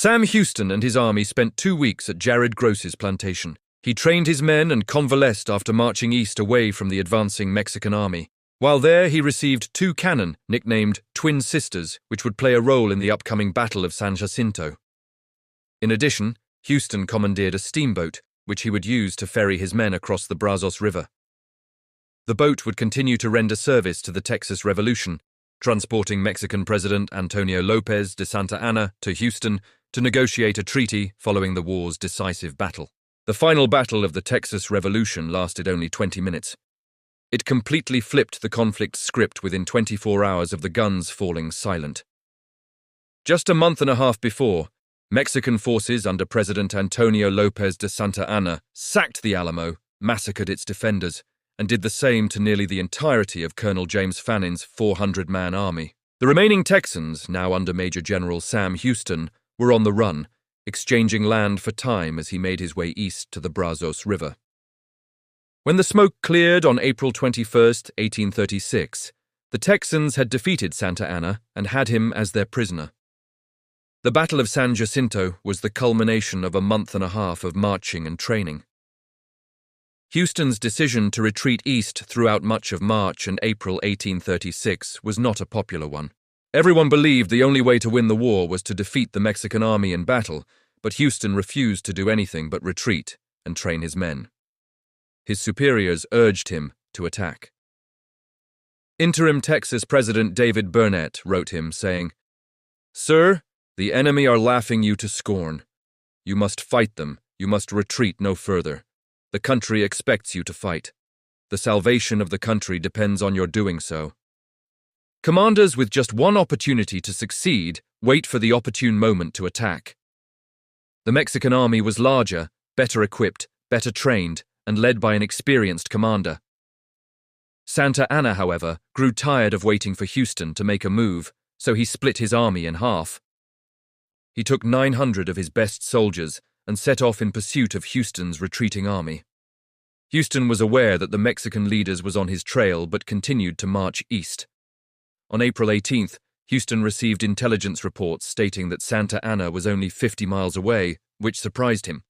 Sam Houston and his army spent 2 weeks at Jared Gross's plantation. He trained his men and convalesced after marching east away from the advancing Mexican army. While there, he received 2 cannon, nicknamed Twin Sisters, which would play a role in the upcoming Battle of San Jacinto. In addition, Houston commandeered a steamboat, which he would use to ferry his men across the Brazos River. The boat would continue to render service to the Texas Revolution, transporting Mexican President Antonio Lopez de Santa Anna to Houston to negotiate a treaty following the war's decisive battle. The final battle of the Texas Revolution lasted only 20 minutes. It completely flipped the conflict's script within 24 hours of the guns falling silent. Just a month and a half before, Mexican forces under President Antonio Lopez de Santa Anna sacked the Alamo, massacred its defenders, and did the same to nearly the entirety of Colonel James Fannin's 400-man army. The remaining Texans, now under Major General Sam Houston, were on the run, exchanging land for time as he made his way east to the Brazos River. When the smoke cleared on April 21, 1836, the Texans had defeated Santa Anna and had him as their prisoner. The Battle of San Jacinto was the culmination of a month and a half of marching and training. Houston's decision to retreat east throughout much of March and April 1836 was not a popular one. Everyone believed the only way to win the war was to defeat the Mexican army in battle, but Houston refused to do anything but retreat and train his men. His superiors urged him to attack. Interim Texas President David Burnett wrote him, saying, "Sir, the enemy are laughing you to scorn. You must fight them. You must retreat no further. The country expects you to fight. The salvation of the country depends on your doing so." Commanders with just one opportunity to succeed wait for the opportune moment to attack. The Mexican army was larger, better equipped, better trained, and led by an experienced commander. Santa Anna, however, grew tired of waiting for Houston to make a move, so he split his army in half. He took 900 of his best soldiers and set off in pursuit of Houston's retreating army. Houston was aware that the Mexican leaders was on his trail but continued to march east. On April 18th, Houston received intelligence reports stating that Santa Anna was only 50 miles away, which surprised him.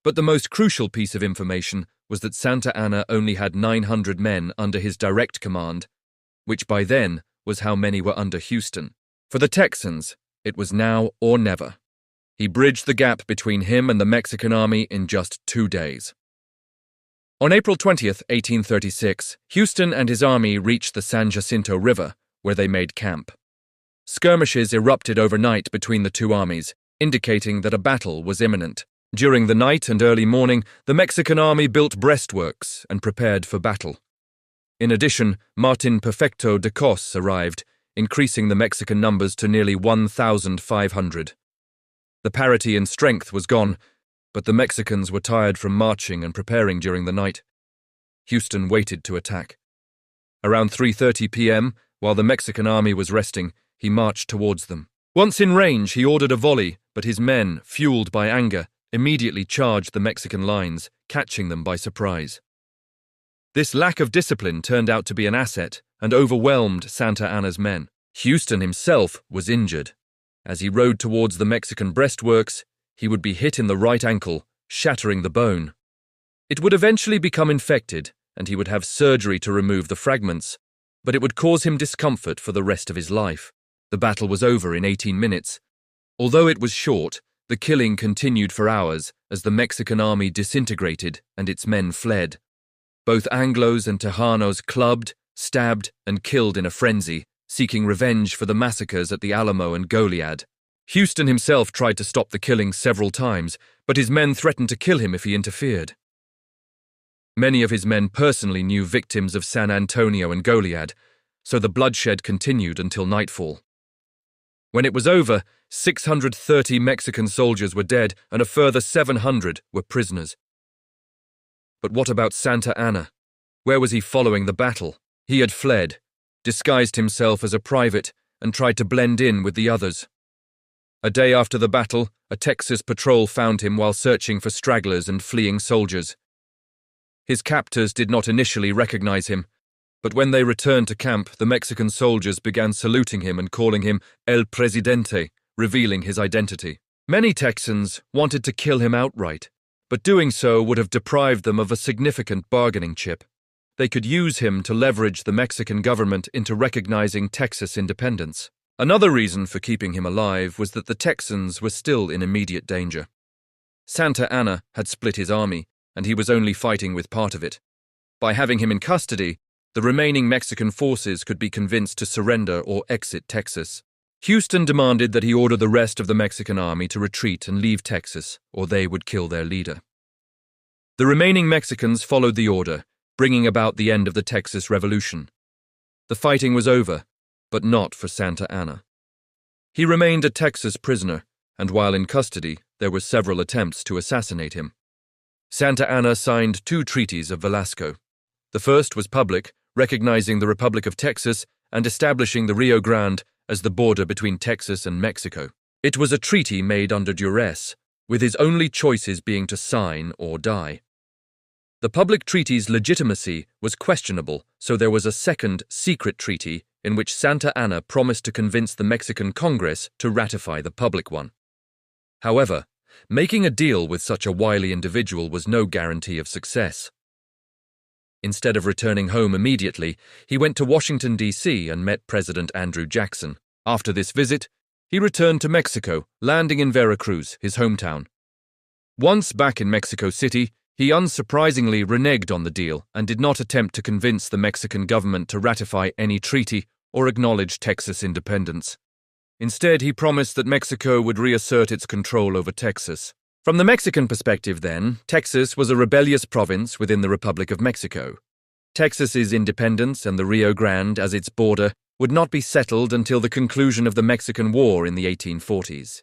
But the most crucial piece of information was that Santa Anna only had 900 men under his direct command, which by then was how many were under Houston. For the Texans, it was now or never. He bridged the gap between him and the Mexican army in just 2 days. On April 20th, 1836, Houston and his army reached the San Jacinto River, where they made camp. Skirmishes erupted overnight between the two armies, indicating that a battle was imminent. During the night and early morning, the Mexican army built breastworks and prepared for battle. In addition, Martin Perfecto de Cos arrived, increasing the Mexican numbers to nearly 1,500. The parity in strength was gone, but the Mexicans were tired from marching and preparing during the night. Houston waited to attack. Around 3:30 p.m., while the Mexican army was resting, he marched towards them. Once in range, he ordered a volley, but his men, fueled by anger, immediately charged the Mexican lines, catching them by surprise. This lack of discipline turned out to be an asset and overwhelmed Santa Anna's men. Houston himself was injured. As he rode towards the Mexican breastworks, he would be hit in the right ankle, shattering the bone. It would eventually become infected, and he would have surgery to remove the fragments, but it would cause him discomfort for the rest of his life. The battle was over in 18 minutes. Although it was short, the killing continued for hours as the Mexican army disintegrated and its men fled. Both Anglos and Tejanos clubbed, stabbed, and killed in a frenzy, seeking revenge for the massacres at the Alamo and Goliad. Houston himself tried to stop the killing several times, but his men threatened to kill him if he interfered. Many of his men personally knew victims of San Antonio and Goliad, so the bloodshed continued until nightfall. When it was over, 630 Mexican soldiers were dead and a further 700 were prisoners. But what about Santa Anna? Where was he following the battle? He had fled, disguised himself as a private, and tried to blend in with the others. A day after the battle, a Texas patrol found him while searching for stragglers and fleeing soldiers. His captors did not initially recognize him, but when they returned to camp, the Mexican soldiers began saluting him and calling him El Presidente, revealing his identity. Many Texans wanted to kill him outright, but doing so would have deprived them of a significant bargaining chip. They could use him to leverage the Mexican government into recognizing Texas independence. Another reason for keeping him alive was that the Texans were still in immediate danger. Santa Anna had split his army, and he was only fighting with part of it. By having him in custody, the remaining Mexican forces could be convinced to surrender or exit Texas. Houston demanded that he order the rest of the Mexican army to retreat and leave Texas, or they would kill their leader. The remaining Mexicans followed the order, bringing about the end of the Texas Revolution. The fighting was over, but not for Santa Anna. He remained a Texas prisoner, and while in custody, there were several attempts to assassinate him. Santa Anna signed 2 treaties of Velasco. The first was public, recognizing the Republic of Texas and establishing the Rio Grande as the border between Texas and Mexico. It was a treaty made under duress, with his only choices being to sign or die. The public treaty's legitimacy was questionable, so there was a second, secret treaty in which Santa Anna promised to convince the Mexican Congress to ratify the public one. However, making a deal with such a wily individual was no guarantee of success. Instead of returning home immediately, he went to Washington, D.C. and met President Andrew Jackson. After this visit, he returned to Mexico, landing in Veracruz, his hometown. Once back in Mexico City, he unsurprisingly reneged on the deal and did not attempt to convince the Mexican government to ratify any treaty or acknowledge Texas independence. Instead, he promised that Mexico would reassert its control over Texas. From the Mexican perspective, then, Texas was a rebellious province within the Republic of Mexico. Texas's independence and the Rio Grande as its border would not be settled until the conclusion of the Mexican War in the 1840s.